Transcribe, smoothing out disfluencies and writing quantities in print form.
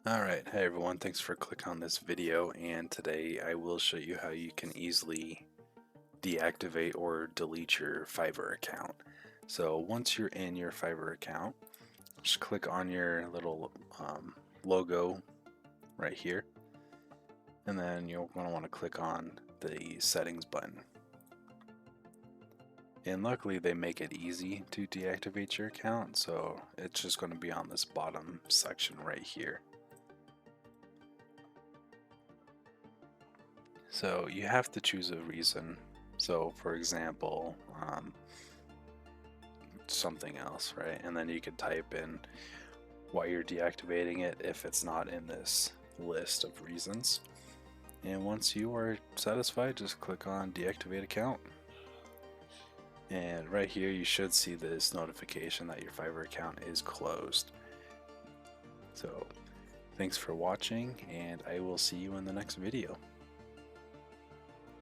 Alright, hey everyone, thanks for clicking on this video, and today I will show you how you can easily deactivate or delete your Fiverr account. So once you're in your Fiverr account, just click on your little logo right here, and then you'll want to click on the settings button. And luckily they make it easy to deactivate your account, so it's just going to be on this bottom section right here. So you have to choose a reason. So for example, something else, right? And then you can type in why you're deactivating it if it's not in this list of reasons. And once you are satisfied, just click on deactivate account. And right here you should see this notification that your Fiverr account is closed. So thanks for watching, and I will see you in the next video.